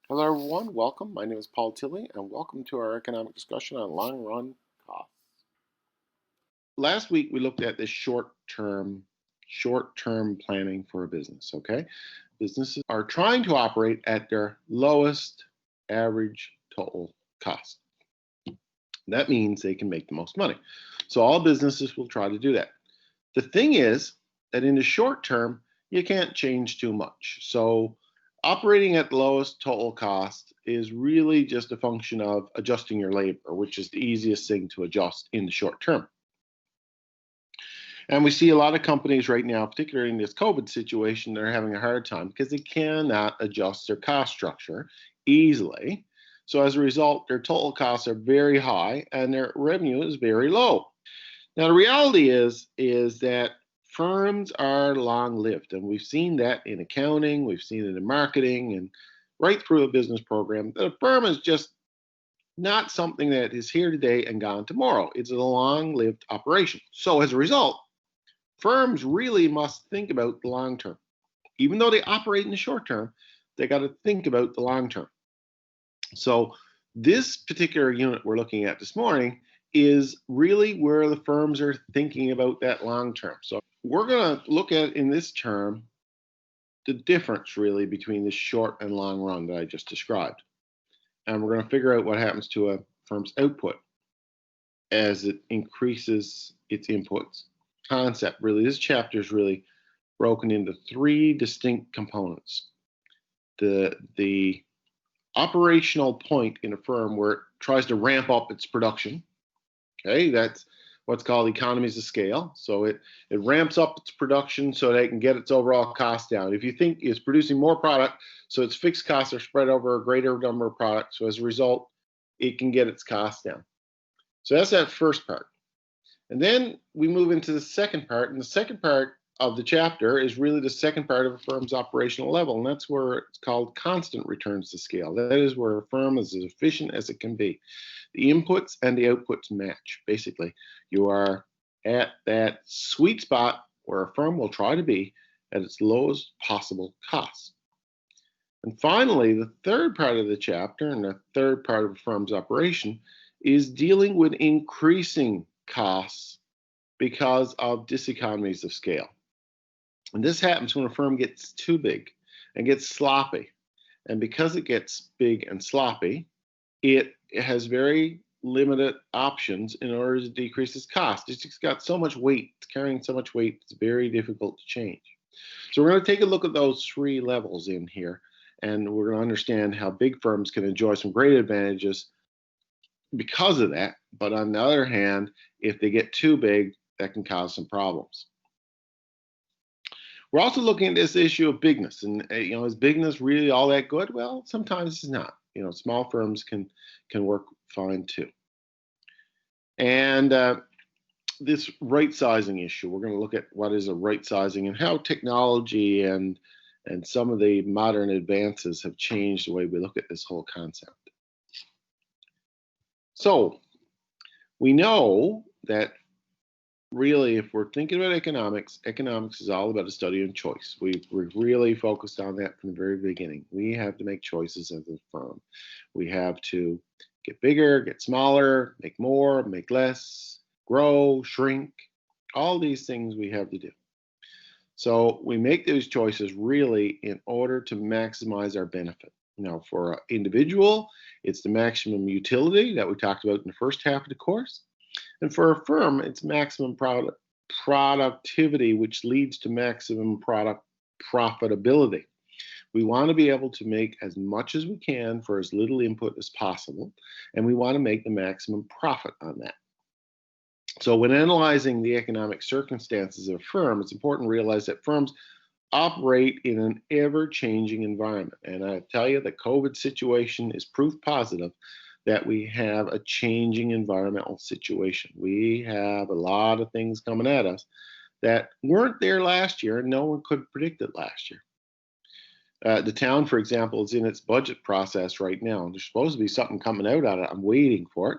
Hello everyone, welcome. My name is Paul Tilley and welcome to our economic discussion on long run costs. Last week we looked at this short-term planning for a business, okay? Businesses are trying to operate at their lowest average total cost. That means they can make the most money. So all businesses will try to do that. The thing is that in the short term, you can't change too much. So operating at the lowest total cost is really just a function of adjusting your labor, which is the easiest thing to adjust in the short term. And we see a lot of companies right now, particularly in this COVID situation, they're having a hard time because they cannot adjust their cost structure easily. So as a result, their total costs are very high and their revenue is very low. Now, the reality is that firms are long-lived, and we've seen that in accounting, we've seen it in marketing, and right through a business program. The firm is just not something that is here today and gone tomorrow. It's a long-lived operation. So as a result, firms really must think about the long term. Even though they operate in the short term, they got to think about the long term. So this particular unit we're looking at this morning is really where the firms are thinking about that long term. So we're going to look at in this term the difference really between the short and long run that I just described. And we're going to figure out what happens to a firm's output as it increases its inputs. Concept really, this chapter is really broken into three distinct components. The operational point in a firm where it tries to ramp up its production. Okay, that's what's called economies of scale. So it ramps up its production so that it can get its overall cost down. If you think it's producing more product, so its fixed costs are spread over a greater number of products. So as a result, it can get its costs down. So that's that first part. And then we move into the second part. And the second part of the chapter is really the second part of a firm's operational level. And that's where it's called constant returns to scale. That is where a firm is as efficient as it can be. The inputs and the outputs match. Basically, you are at that sweet spot where a firm will try to be at its lowest possible cost. And finally, the third part of the chapter and the third part of a firm's operation is dealing with increasing costs because of diseconomies of scale. And this happens when a firm gets too big and gets sloppy. And because it gets big and sloppy, it has very limited options in order to decrease its cost. It's just got so much weight, it's carrying so much weight, it's very difficult to change. So we're going to take a look at those three levels in here, and we're going to understand how big firms can enjoy some great advantages because of that. But on the other hand, if they get too big, that can cause some problems. We're also looking at this issue of bigness, and is bigness really all that good? Well, sometimes it's not. Small firms can work fine too. And this right sizing issue, we're going to look at what is a right sizing and how technology and some of the modern advances have changed the way we look at this whole concept. So we know that really, if we're thinking about economics is all about a study of choice. We've really focused on that from the very beginning. We have to make choices as a firm. We have to get bigger, get smaller, make more, make less, grow, shrink, all these things we have to do. So we make those choices really in order to maximize our benefit. For an individual, it's the maximum utility that we talked about in the first half of the course. And for a firm, it's maximum productivity, which leads to maximum product profitability. We want to be able to make as much as we can for as little input as possible, and we want to make the maximum profit on that. So when analyzing the economic circumstances of a firm, it's important to realize that firms operate in an ever-changing environment. And I tell you, the COVID situation is proof positive that we have a changing environmental situation. We have a lot of things coming at us that weren't there last year, and no one could predict it last year. The town, for example, is in its budget process right now. There's supposed to be something coming out on it. I'm waiting for it.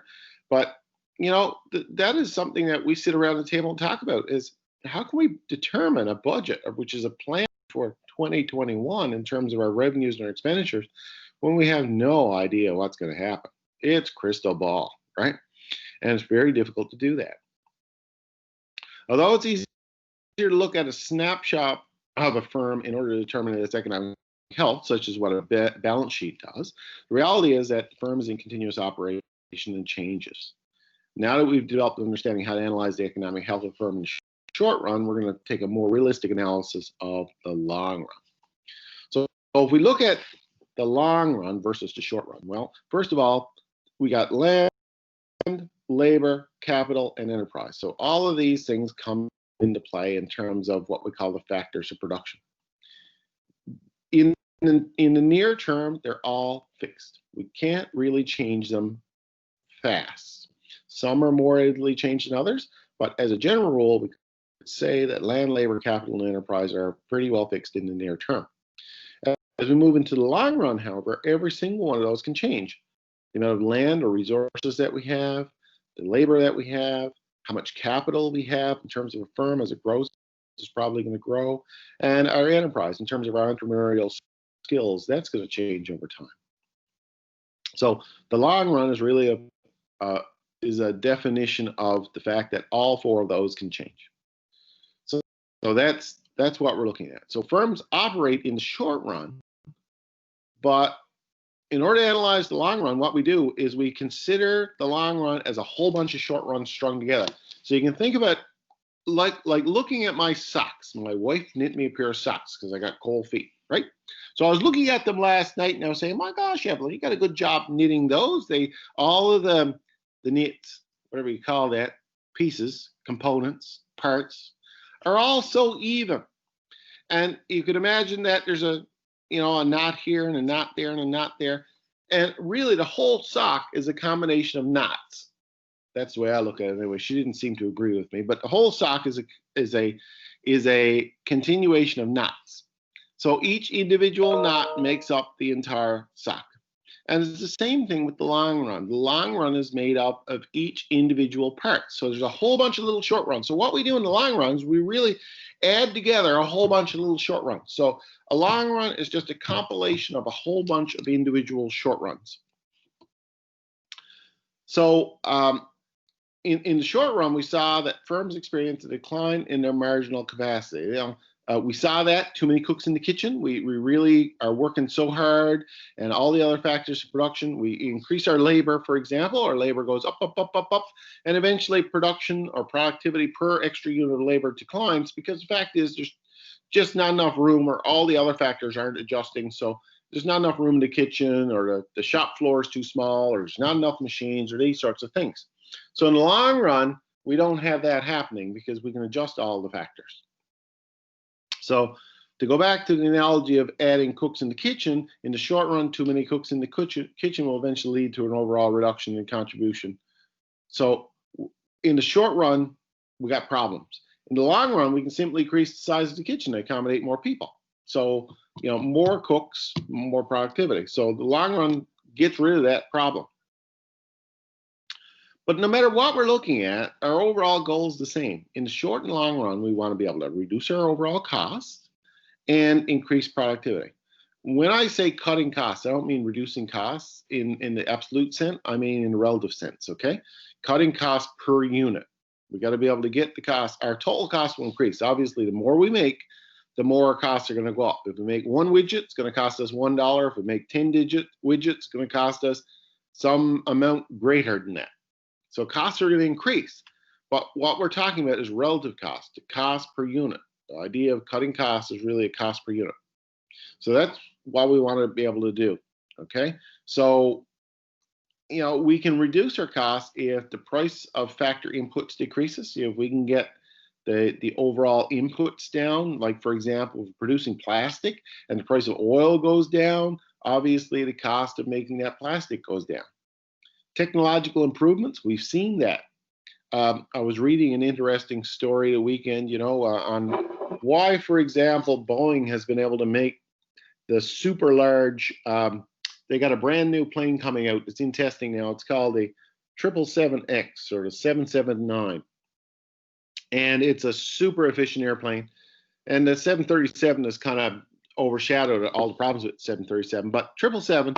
But, that is something that we sit around the table and talk about is how can we determine a budget, which is a plan for 2021 in terms of our revenues and our expenditures, when we have no idea what's going to happen. It's crystal ball, right? And it's very difficult to do that. Although it's easier to look at a snapshot of a firm in order to determine its economic health, such as what a balance sheet does, the reality is that the firm is in continuous operation and changes. Now that we've developed an understanding how to analyze the economic health of a firm in the short run, we're going to take a more realistic analysis of the long run. So if we look at the long run versus the short run, well, first of all, we got land, labor, capital, and enterprise. So all of these things come into play in terms of what we call the factors of production. In the near term, they're all fixed. We can't really change them fast. Some are more easily changed than others, but as a general rule, we could say that land, labor, capital, and enterprise are pretty well fixed in the near term. As we move into the long run, however, every single one of those can change. The amount of land or resources that we have, the labor that we have, how much capital we have in terms of a firm as it grows, is probably going to grow, and our enterprise in terms of our entrepreneurial skills, that's going to change over time. So the long run is really a definition of the fact that all four of those can change. So that's what we're looking at. So firms operate in the short run, but in order to analyze the long run, what we do is we consider the long run as a whole bunch of short runs strung together. So you can think of it like looking at my socks. My wife knit me a pair of socks because I got cold feet, right? So I was looking at them last night and I was saying, my gosh, Evelyn, you got a good job knitting those. All of the knits, whatever you call that, pieces, components, parts, are all so even. And you could imagine that there's a knot here and a knot there and a knot there. And really the whole sock is a combination of knots. That's the way I look at it anyway. She didn't seem to agree with me, but the whole sock is a continuation of knots. So each individual knot makes up the entire sock. And it's the same thing with the long run. The long run is made up of each individual part. So there's a whole bunch of little short runs. So what we do in the long run is we really add together a whole bunch of little short runs. So a long run is just a compilation of a whole bunch of individual short runs. So in the short run, we saw that firms experience a decline in their marginal capacity. We saw that too many cooks in the kitchen. We really are working so hard, and all the other factors of production. We increase our labor, for example. Our labor goes up, and eventually production or productivity per extra unit of labor declines because the fact is there's just not enough room, or all the other factors aren't adjusting. So there's not enough room in the kitchen, or the shop floor is too small, or there's not enough machines, or these sorts of things. So in the long run, we don't have that happening because we can adjust all the factors. So to go back to the analogy of adding cooks in the kitchen, in the short run, too many cooks in the kitchen will eventually lead to an overall reduction in contribution. So in the short run, we got problems. In the long run, we can simply increase the size of the kitchen to accommodate more people. So, more cooks, more productivity. So the long run gets rid of that problem. But no matter what we're looking at, our overall goal is the same. In the short and long run, we want to be able to reduce our overall costs and increase productivity. When I say cutting costs, I don't mean reducing costs in the absolute sense. I mean in the relative sense, okay? Cutting costs per unit. We got to be able to get the cost. Our total cost will increase. Obviously, the more we make, the more our costs are going to go up. If we make one widget, it's going to cost us $1. If we make 10 widgets, it's going to cost us some amount greater than that. So costs are going to increase, but what we're talking about is relative cost, the cost per unit. The idea of cutting costs is really a cost per unit. So that's what we want to be able to do, okay? So, we can reduce our costs if the price of factor inputs decreases. If we can get the overall inputs down, like for example, if producing plastic and the price of oil goes down, obviously the cost of making that plastic goes down. Technological improvements, we've seen that. I was reading an interesting story a weekend, on why, for example, Boeing has been able to make the super large, they got a brand new plane coming out. It's in testing now. It's called the 777X or the 779. And it's a super efficient airplane. And the 737 is kind of overshadowed all the problems with 737. But 777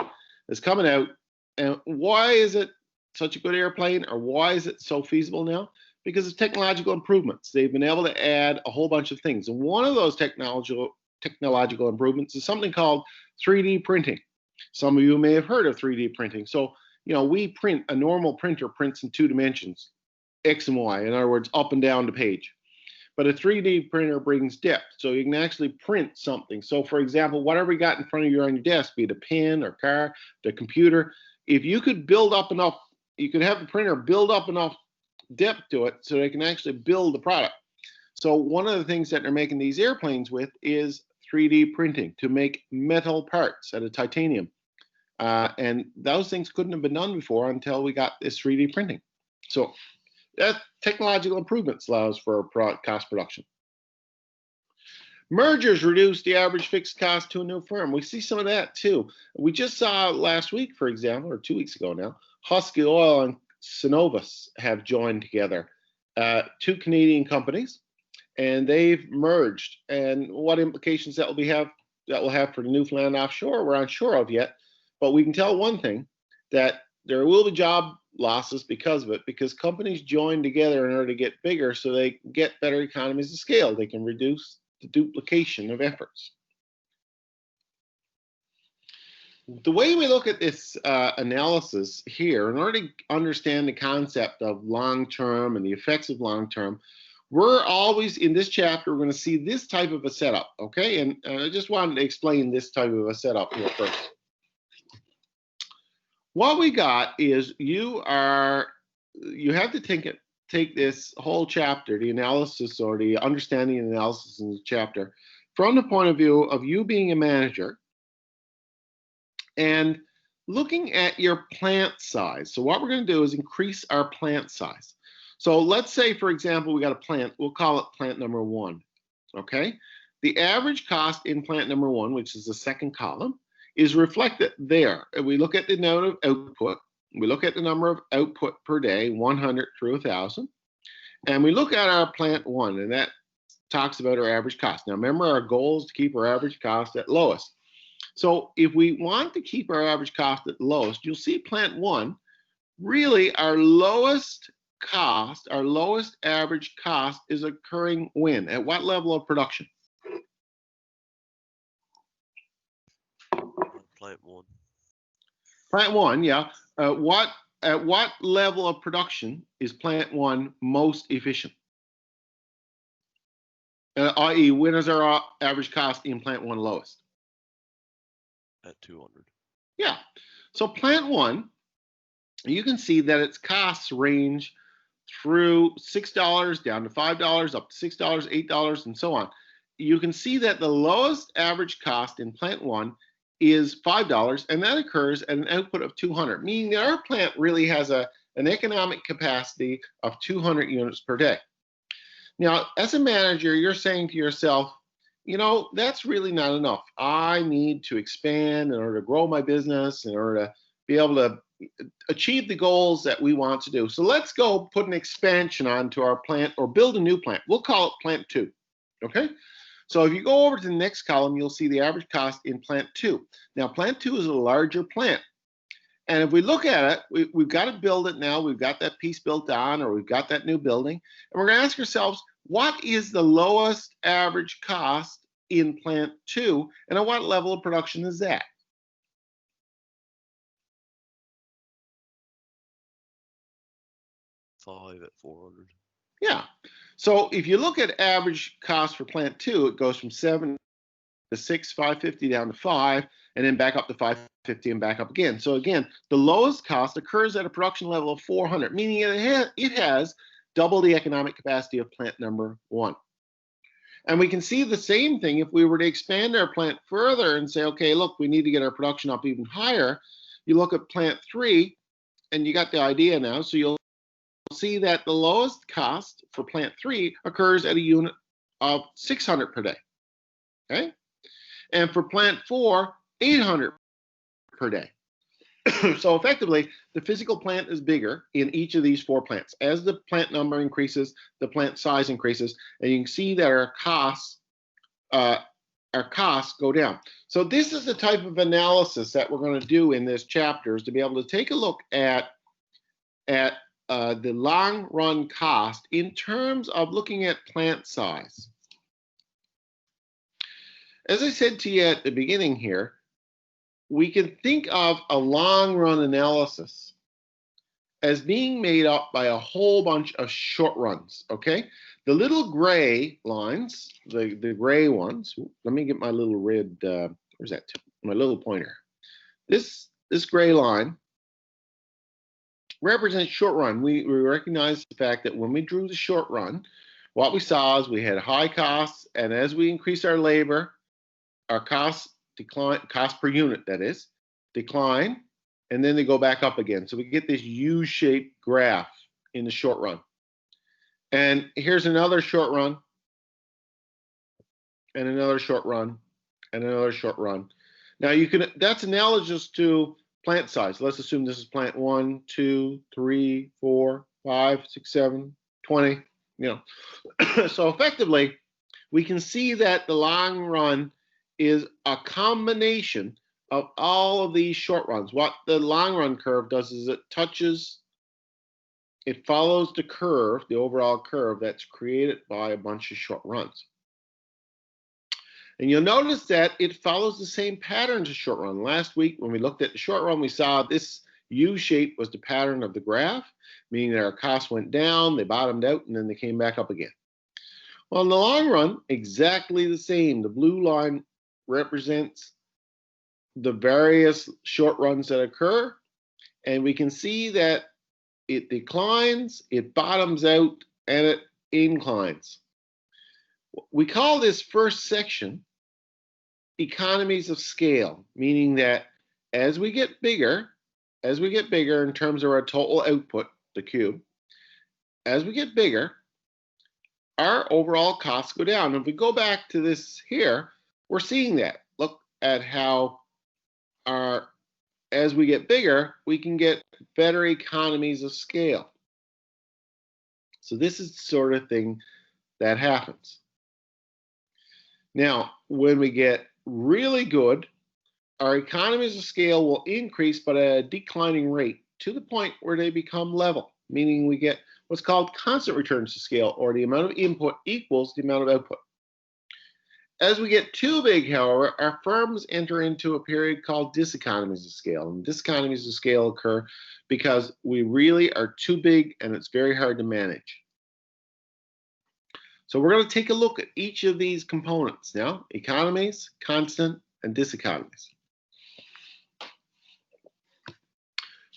is coming out. And why is it such a good airplane, or why is it so feasible now? Because of technological improvements. They've been able to add a whole bunch of things. And one of those technological improvements is something called 3D printing. Some of you may have heard of 3D printing. So, we print, a normal printer prints in 2 dimensions, X and Y, in other words, up and down the page. But a 3D printer brings depth, so you can actually print something. So, for example, whatever you got in front of you on your desk, be it a pen or car, the computer, if you could build up enough, you could have the printer build up enough depth to it so they can actually build the product. So one of the things that they're making these airplanes with is 3D printing to make metal parts out of titanium. And those things couldn't have been done before until we got this 3D printing. So that technological improvements allows for cost production. Mergers reduce the average fixed cost to a new firm. We see some of that too. We just saw last week, for example, or 2 weeks ago now, Husky Oil and Cenovus have joined together, 2 Canadian companies, and they've merged. And what implications that will have for the Newfoundland offshore, we're unsure of yet. But we can tell one thing, that there will be job losses because of it, because companies join together in order to get bigger so they can get better economies of scale. They can reduce the duplication of efforts. The way we look at this analysis here, in order to understand the concept of long-term and the effects of long-term, we're always, in this chapter, we're going to see this type of a setup, okay? And I just wanted to explain this type of a setup here first. What we got is you have to take this whole chapter, the analysis or the understanding and analysis in the chapter, from the point of view of you being a manager and looking at your plant size. So what we're going to do is increase our plant size. So let's say, for example, we got a plant, we'll call it plant number 1, okay? The average cost in plant number 1, which is the second column, is reflected there. And we look at the amount of output, we look at the number of output per day, 100 through 1,000, and we look at our plant 1, and that talks about our average cost. Now remember, our goal is to keep our average cost at lowest. So if we want to keep our average cost at lowest, you'll see plant 1, really our lowest cost, our lowest average cost is occurring when? At what level of production? Plant 1. Plant 1, yeah. At what level of production is plant 1 most efficient? I.e., when is our average cost in plant 1 lowest? At 200. Yeah. So plant 1, you can see that its costs range through $6 down to $5, up to $6, $8, and so on. You can see that the lowest average cost in plant 1 is $5, and that occurs at an output of 200, meaning that our plant really has an economic capacity of 200 units per day. Now, as a manager, you're saying to yourself, that's really not enough. I need to expand in order to grow my business, in order to be able to achieve the goals that we want to do. So let's go put an expansion onto our plant or build a new plant. We'll call it plant 2, okay? So if you go over to the next column, you'll see the average cost in plant 2. Now, plant 2 is a larger plant. And if we look at it, we've got to build it now. We've got that piece built on, or we've got that new building. And we're going to ask ourselves, what is the lowest average cost in plant 2? And at what level of production is that? $5 at 400. Yeah. So if you look at average cost for plant 2, it goes from 7 to 6, 550 down to 5, and then back up to 550 and back up again. So again, the lowest cost occurs at a production level of 400, meaning it has double the economic capacity of plant number 1. And we can see the same thing if we were to expand our plant further and say, okay, look, we need to get our production up even higher. You look at plant 3, and you got the idea now. So you'll see that the lowest cost for plant 3 occurs at a unit of 600 per day, okay? And for plant 4, 800 per day. So effectively, the physical plant is bigger in each of these 4 plants. As the plant number increases, the plant size increases, and you can see that our costs our costs go down. So this is the type of analysis that we're going to do in this chapter, is to be able to take a look at the long run cost in terms of looking at plant size. As I said to you at the beginning here, we can think of a long run analysis as being made up by a whole bunch of short runs, okay? The little gray lines, the gray ones, let me get my little red, where's that tip? My little pointer. This gray line represents short run. We recognize the fact that when we drew the short run, what we saw is we had high costs, and as we increase our labor, our costs decline, cost per unit that is, decline, and then they go back up again. So we get this U-shaped graph in the short run. And here's another short run, and another short run, and another short run. Now you can, that's analogous to plant size. Let's assume this is plant 1, 2, 3, 4, 5, 6, 7, 20, you know. So effectively, we can see that the long run is a combination of all of these short runs. What the long run curve does is it follows the curve, the overall curve that's created by a bunch of short runs. And you'll notice that it follows the same pattern as short run. Last week, when we looked at the short run, we saw this U shape was the pattern of the graph, meaning that our costs went down, they bottomed out, and then they came back up again. Well, in the long run, exactly the same. The blue line represents the various short runs that occur, and we can see that it declines, it bottoms out, and it inclines. We call this first section economies of scale, meaning that as we get bigger in terms of our total output, the cube, as we get bigger, our overall costs go down. And if we go back to this here, we're seeing that. Look at how as we get bigger, we can get better economies of scale. So this is the sort of thing that happens. Now, when we get really good, our economies of scale will increase, but at a declining rate to the point where they become level, meaning we get what's called constant returns to scale, or the amount of input equals the amount of output. As we get too big, however, our firms enter into a period called diseconomies of scale. And diseconomies of scale occur because we really are too big and it's very hard to manage. So we're going to take a look at each of these components now: economies, constant, and diseconomies.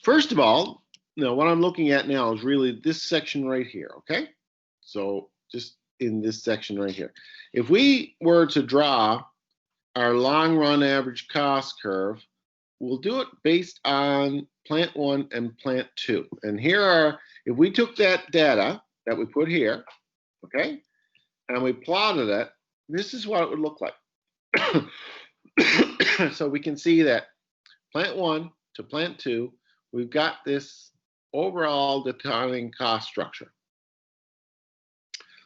First of all, what I'm looking at now is really this section right here, okay? So just in this section right here. If we were to draw our long run average cost curve, we'll do it based on plant 1 and plant 2. And here are, if we took that data that we put here, okay, and we plotted it, this is what it would look like. So we can see that plant 1 to plant 2, we've got this overall declining cost structure.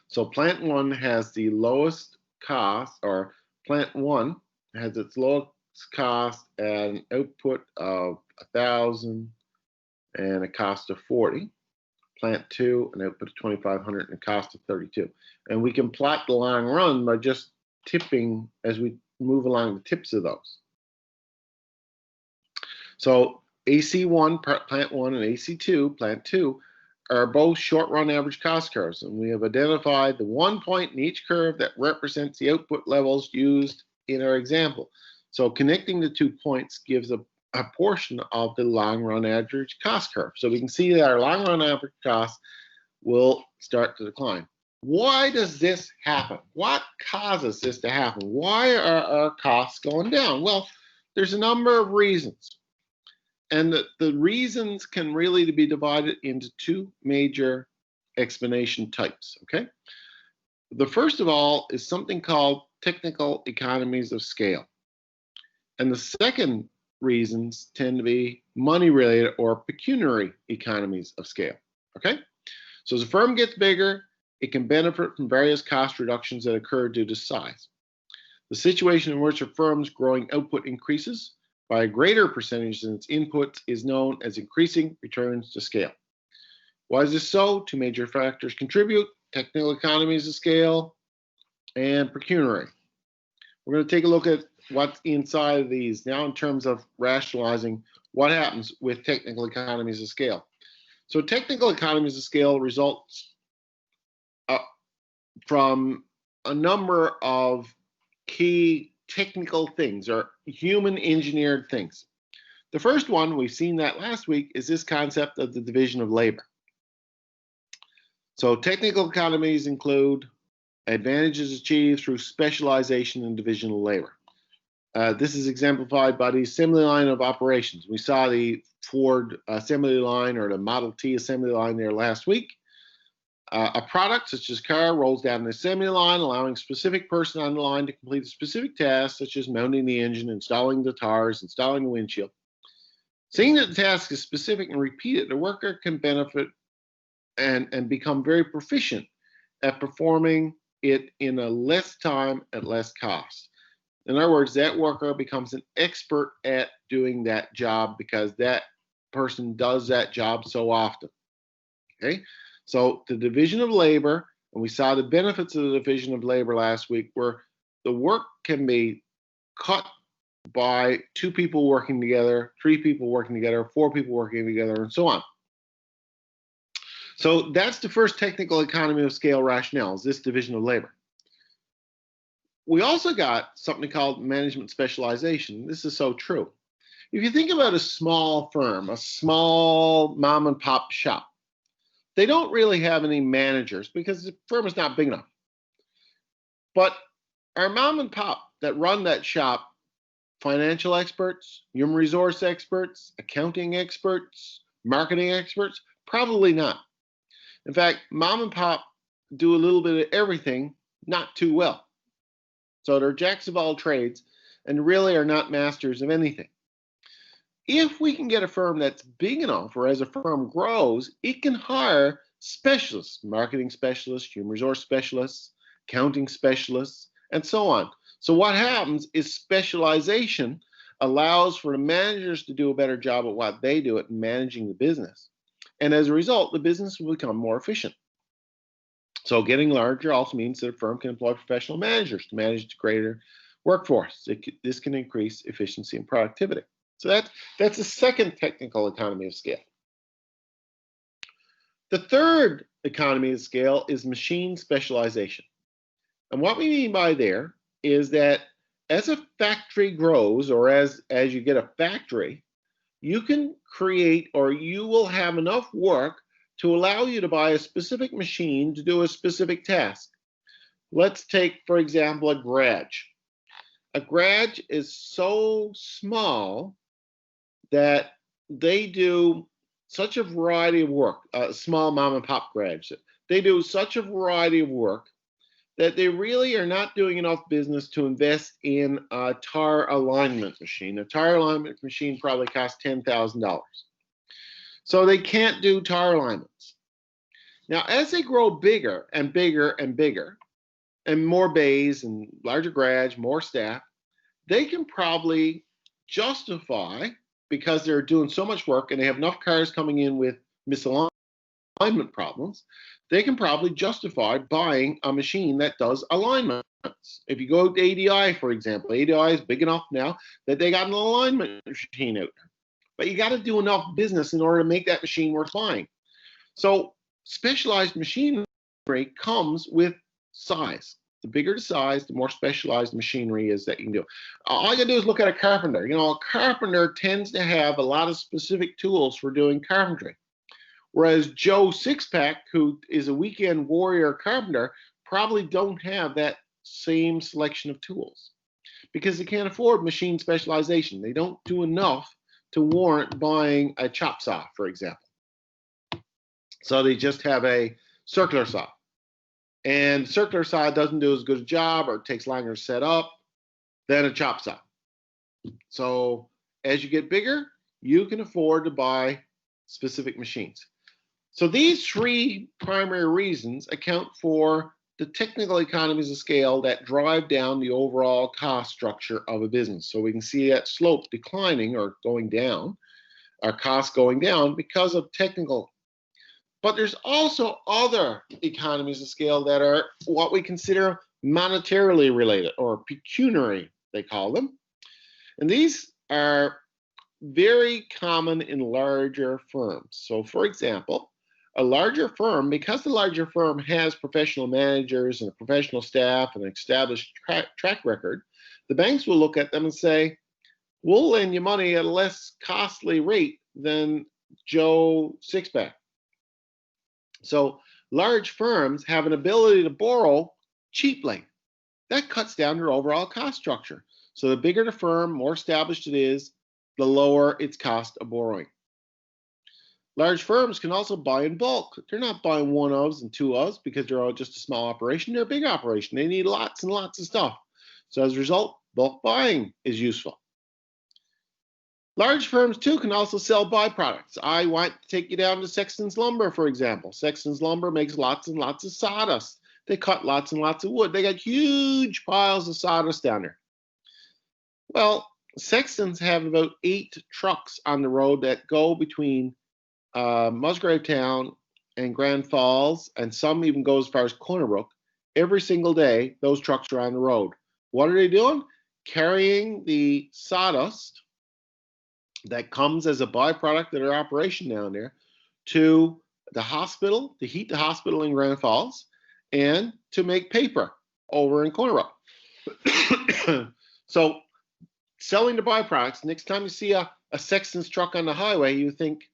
So plant 1 has the lowest cost, or plant 1 has its lowest cost at an output of 1,000 and a cost of 40. Plant 2, an output of 2,500 and a cost of 32. And we can plot the long run by just tipping as we move along the tips of those. So AC1, plant 1, and AC2, plant 2, are both short run average cost curves. And we have identified the one point in each curve that represents the output levels used in our example. So connecting the 2 points gives a portion of the long run average cost curve. So we can see that our long run average cost will start to decline. Why does this happen? What causes this to happen? Why are our costs going down? Well, there's a number of reasons. And the reasons can really be divided into 2 major explanation types, okay? The first of all is something called technical economies of scale. And the second reasons tend to be money-related or pecuniary economies of scale, okay? So as a firm gets bigger, it can benefit from various cost reductions that occur due to size. The situation in which a firm's growing output increases by a greater percentage than its inputs is known as increasing returns to scale. Why is this so? Two major factors contribute: technical economies of scale and pecuniary. We're going to take a look at what's inside of these now in terms of rationalizing what happens with technical economies of scale. So technical economies of scale results from a number of key technical things or human engineered things. The first one, we've seen that last week, is this concept of the division of labor. So technical economies include advantages achieved through specialization and division of labor. This is exemplified by the assembly line of operations. We saw the Ford assembly line or the Model T assembly line there last week. A product such as car rolls down the assembly line, allowing a specific person on the line to complete a specific task, such as mounting the engine, installing the tires, installing the windshield. Seeing that the task is specific and repeated, the worker can benefit and become very proficient at performing it in a less time at less cost. In other words, that worker becomes an expert at doing that job because that person does that job so often. Okay, so the division of labor, and we saw the benefits of the division of labor last week, where the work can be cut by 2 people working together, 3 people working together, 4 people working together, and so on. So that's the first technical economy of scale rationale, is this division of labor. We also got something called management specialization. This is so true. If you think about a small firm, a small mom and pop shop, they don't really have any managers because the firm is not big enough. But our mom and pop that run that shop, financial experts, human resource experts, accounting experts, marketing experts, probably not. In fact, mom and pop do a little bit of everything, not too well. So they're jacks of all trades and really are not masters of anything. If we can get a firm that's big enough, or as a firm grows, it can hire specialists, marketing specialists, human resource specialists, accounting specialists, and so on. So what happens is specialization allows for the managers to do a better job at what they do at managing the business. And as a result, the business will become more efficient. So getting larger also means that a firm can employ professional managers to manage a greater workforce. This can increase efficiency and productivity. So that's the second technical economy of scale. The third economy of scale is machine specialization. And what we mean by there is that as a factory grows, or as you get a factory, you can create, or you will have enough work to allow you to buy a specific machine to do a specific task. Let's take, for example, a garage. A garage is so small that they do such a variety of work, small mom and pop garage. They do such a variety of work that they really are not doing enough business to invest in a tire alignment machine. A tire alignment machine probably costs $10,000. So they can't do tire alignments. Now, as they grow bigger and bigger and bigger, and more bays and larger garage, more staff, they can probably justify, because they're doing so much work and they have enough cars coming in with misalignment problems, they can probably justify buying a machine that does alignments. If you go to ADI, for example, ADI is big enough now that they got an alignment machine out there. But you got to do enough business in order to make that machine worth buying. So specialized machinery comes with size. The bigger the size, the more specialized machinery is that you can do. All you gotta do is look at a carpenter. You know, a carpenter tends to have a lot of specific tools for doing carpentry. Whereas Joe Sixpack, who is a weekend warrior carpenter, probably don't have that same selection of tools because they can't afford machine specialization. They don't do enough to warrant buying a chop saw, for example. So they just have a circular saw. And circular saw doesn't do as good a job, or it takes longer to set up than a chop saw. So as you get bigger, you can afford to buy specific machines. So these 3 primary reasons account for the technical economies of scale that drive down the overall cost structure of a business. So we can see that slope declining or going down, our costs going down because of technical. But there's also other economies of scale that are what we consider monetarily related, or pecuniary, they call them. And these are very common in larger firms. So for example, a larger firm, because the larger firm has professional managers and a professional staff and an established track record, the banks will look at them and say, we'll lend you money at a less costly rate than Joe Sixpack. So large firms have an ability to borrow cheaply. That cuts down their overall cost structure. So the bigger the firm, more established it is, the lower its cost of borrowing. Large firms can also buy in bulk. They're not buying one-ofs and two-ofs because they're all just a small operation. They're a big operation. They need lots and lots of stuff. So as a result, bulk buying is useful. Large firms, too, can also sell byproducts. I want to take you down to Sexton's Lumber, for example. Sexton's Lumber makes lots and lots of sawdust. They cut lots and lots of wood. They got huge piles of sawdust down there. Well, Sextons have about 8 trucks on the road that go between Musgrave Town and Grand Falls, and some even go as far as Corner Brook. Every single day, those trucks are on the road. What are they doing? Carrying the sawdust that comes as a byproduct of their operation down there to the hospital, to heat the hospital in Grand Falls, and to make paper over in Corner Brook. So selling the byproducts, next time you see a Sexton's truck on the highway, you think,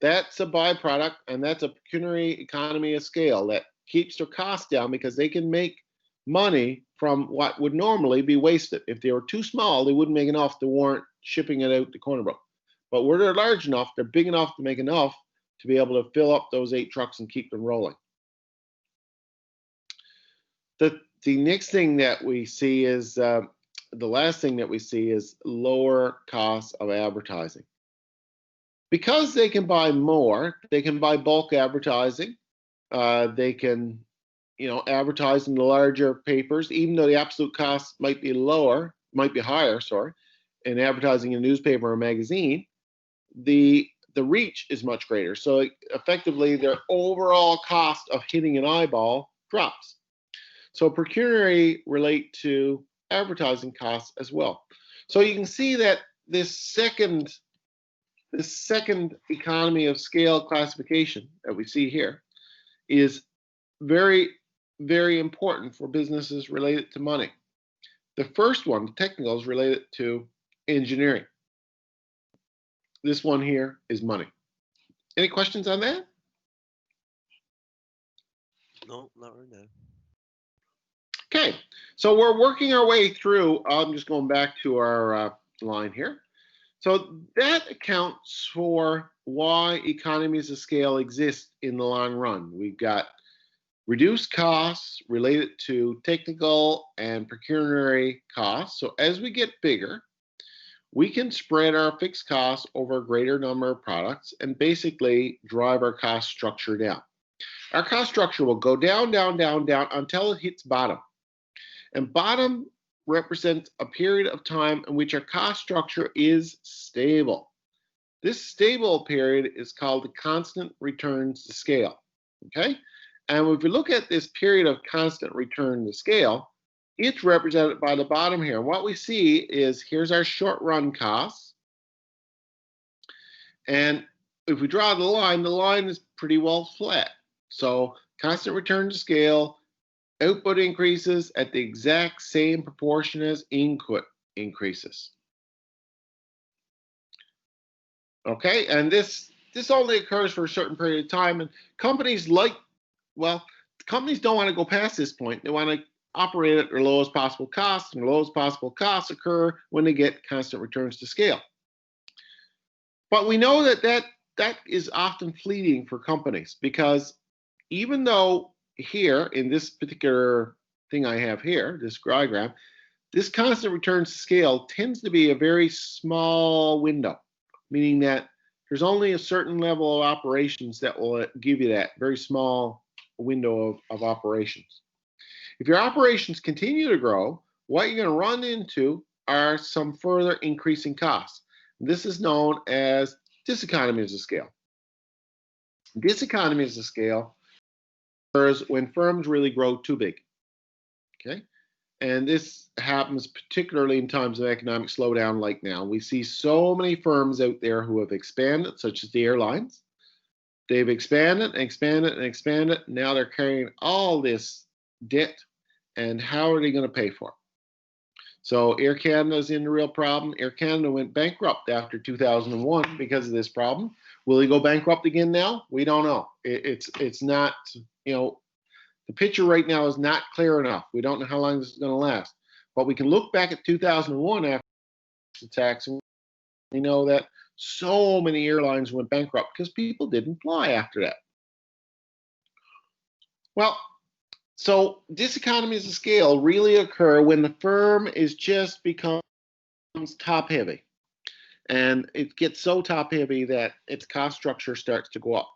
that's a byproduct, and that's a pecuniary economy of scale that keeps their costs down because they can make money from what would normally be wasted. If they were too small, they wouldn't make enough to warrant shipping it out to Corner Brook. But where they're large enough, they're big enough to make enough to be able to fill up those 8 trucks and keep them rolling. The next thing that we see is, the last thing that we see is lower costs of advertising. Because they can buy more, they can buy bulk advertising. They can, advertise in the larger papers, even though the absolute cost might be higher, in advertising in a newspaper or magazine, the reach is much greater. So effectively, their overall cost of hitting an eyeball drops. So pecuniary relate to advertising costs as well. So you can see that this second economy of scale classification that we see here is very, very important for businesses related to money. The first one, the technical, is related to engineering. This one here is money. Any questions on that? No, not right now. Okay, so we're working our way through. I'm just going back to our line here. So that accounts for why economies of scale exist in the long run. We've got reduced costs related to technical and pecuniary costs. So as we get bigger, we can spread our fixed costs over a greater number of products and basically drive our cost structure down. Our cost structure will go down, down, down, down until it hits bottom. And bottom represents a period of time in which our cost structure is stable. This stable period is called the constant returns to scale, okay? And if we look at this period of constant return to scale, it's represented by the bottom here. What we see is here's our short run costs. And if we draw the line is pretty well flat. So constant return to scale, output increases at the exact same proportion as input increases. Okay, and this only occurs for a certain period of time, and companies don't want to go past this point. They want to operate at their lowest possible costs, and the lowest possible costs occur when they get constant returns to scale. But we know that is often fleeting for companies, because even though here in this particular thing I have here, this diagram, this constant returns to scale tends to be a very small window, meaning that there's only a certain level of operations that will give you that very small window of operations. If your operations continue to grow, what you're going to run into are some further increasing costs. This is known as diseconomies of scale. Diseconomies of scale occurs when firms really grow too big. Okay? And this happens particularly in times of economic slowdown like now. We see so many firms out there who have expanded, such as the airlines. They've expanded and expanded and expanded. Now they're carrying all this debt, and how are they going to pay for it? So Air Canada is in a real problem. Air Canada went bankrupt after 2001 because of this problem. Will they go bankrupt again now? We don't know. It's not, the picture right now is not clear enough. We don't know how long this is going to last. But we can look back at 2001 after the tax, and we know that so many airlines went bankrupt because people didn't fly after that. Well, so diseconomies of scale really occur when the firm is just becomes top heavy. And it gets so top heavy that its cost structure starts to go up.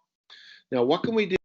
Now, what can we